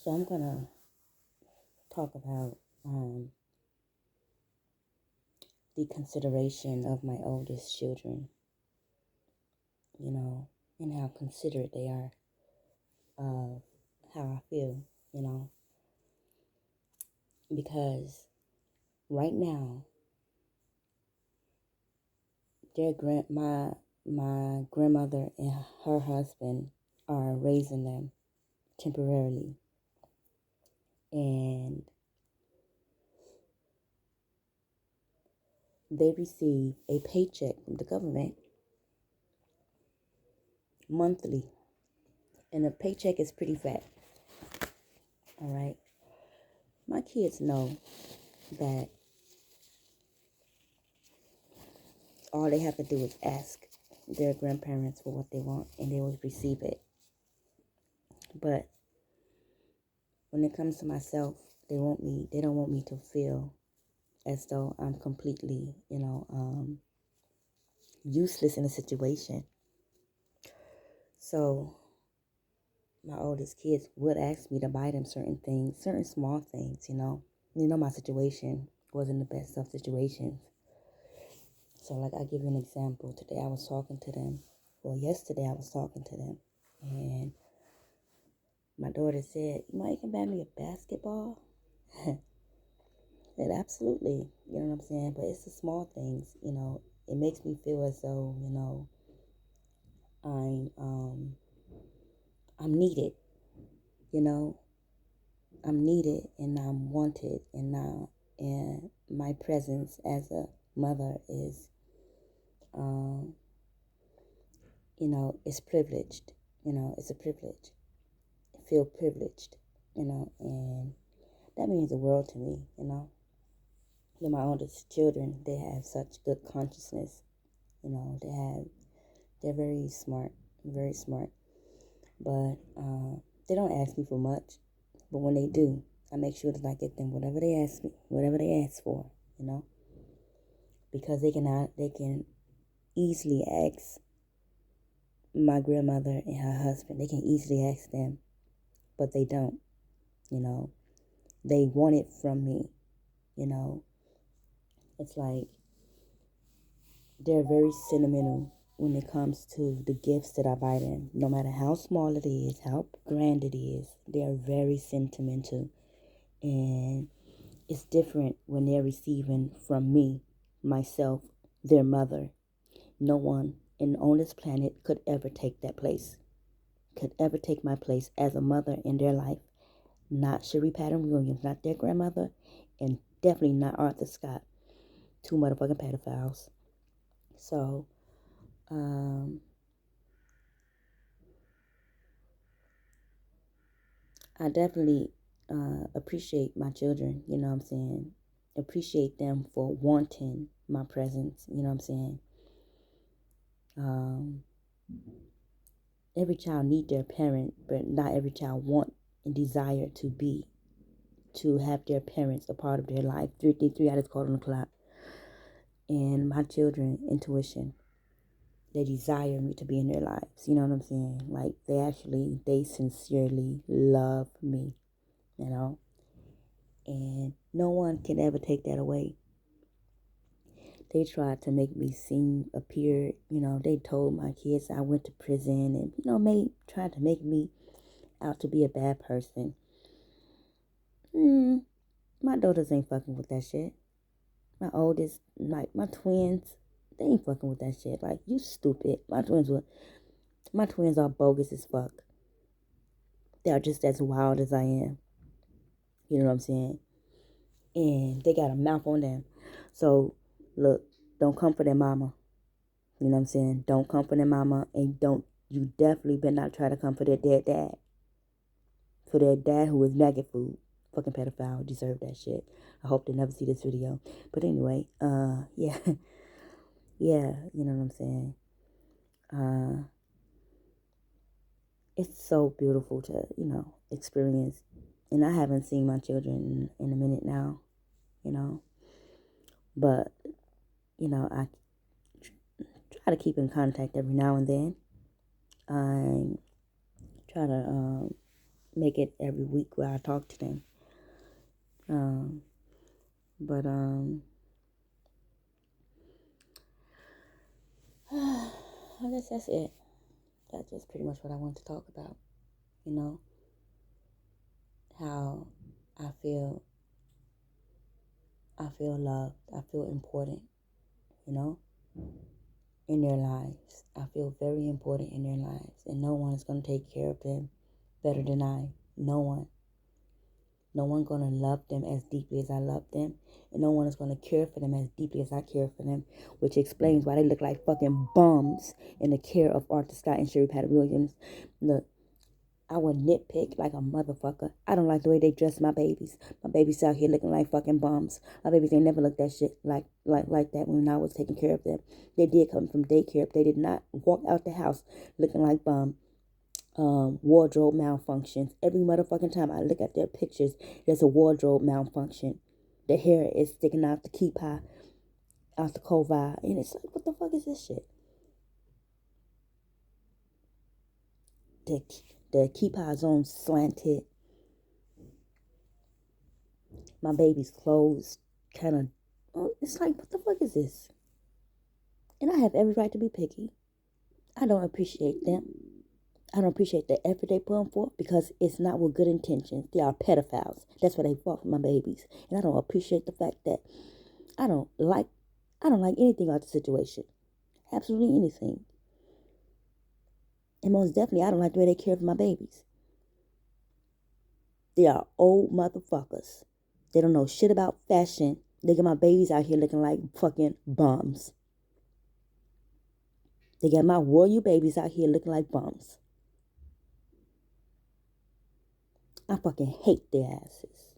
So I'm gonna talk about the consideration of my oldest children, and how considerate they are of how I feel, because right now my grandmother and her husband are raising them temporarily, and they receive a paycheck from the government monthly, and the paycheck is pretty fat. All right, my kids know that all they have to do is ask their grandparents for what they want, and they will receive it. But when it comes to myself, they don't want me to feel as though I'm completely, useless in a situation. So my oldest kids would ask me to buy them certain things, certain small things, my situation wasn't the best of situations. So like, I give you an example. Yesterday I was talking to them, and my daughter said, you can buy me a basketball? And absolutely, you know what I'm saying? But it's the small things, it makes me feel as though, I'm needed, you know, I'm needed and I'm wanted, and my presence as a mother is, it's privileged, it's a privilege. I feel privileged, and that means the world to me, My oldest children, they have such good consciousness, they're very smart, but they don't ask me for much, but when they do, I make sure that I get them whatever they ask for, because they can easily ask my grandmother and her husband, they can easily ask them, but they don't, they want it from me, it's like they're very sentimental when it comes to the gifts that I buy them. No matter how small it is, how grand it is, they are very sentimental. And it's different when they're receiving from me, myself, their mother. No one on this planet could ever take that place, could ever take my place as a mother in their life. Not Cherie Patton Williams, not their grandmother, and definitely not Arthur Scott. Two motherfucking pedophiles. So, I definitely appreciate my children, appreciate them for wanting my presence, every child need their parent, but not every child want and desire to have their parents a part of their life. 3 hours called on the clock. And my children, intuition, they desire me to be in their lives. You know what I'm saying? Like, they sincerely love me, and no one can ever take that away. They tried to make me appear, they told my kids I went to prison, and, tried to make me out to be a bad person. My daughters ain't fucking with that shit. My oldest, like, my twins, they ain't fucking with that shit. Like, you stupid. My twins are bogus as fuck. They are just as wild as I am. You know what I'm saying? And they got a mouth on them. So, look, don't come for their mama. You know what I'm saying? Don't come for their mama, and you definitely better not try to come for their dead dad. For their dad who is maggot food. Fucking pedophile, deserve that shit. I hope they never see this video. But anyway, yeah. Yeah, you know what I'm saying? It's so beautiful to, experience. And I haven't seen my children in a minute now, But, I try to keep in contact every now and then. I try to take it every week where I talk to them. But I guess that's it. That's just pretty much what I want to talk about. You know, how I feel loved. I feel important, you know, in their lives. I feel very important in their lives. And no one is going to take care of them better than I. No one. No one's going to love them as deeply as I love them. And no one is going to care for them as deeply as I care for them. Which explains why they look like fucking bums in the care of Arthur Scott and Sherry Patty Williams. Look, I would nitpick like a motherfucker. I don't like the way they dress my babies. My babies out here looking like fucking bums. My babies ain't never looked that shit like that when I was taking care of them. They did come from daycare. They did not walk out the house looking like bum. Wardrobe malfunctions. Every motherfucking time I look at their pictures, there's a wardrobe malfunction. The hair is sticking out the kippah, out the kova, and it's like, what the fuck is this shit? The kippah's on slanted. My baby's clothes kind of, it's like, what the fuck is this? And I have every right to be picky. I don't appreciate them. I don't appreciate the effort they put forth because it's not with good intentions. They are pedophiles. That's what they fought for my babies. And I don't appreciate the fact that I don't like anything about the situation. Absolutely anything. And most definitely, I don't like the way they care for my babies. They are old motherfuckers. They don't know shit about fashion. They got my babies out here looking like fucking bums. They got my royal babies out here looking like bums. I fucking hate their asses.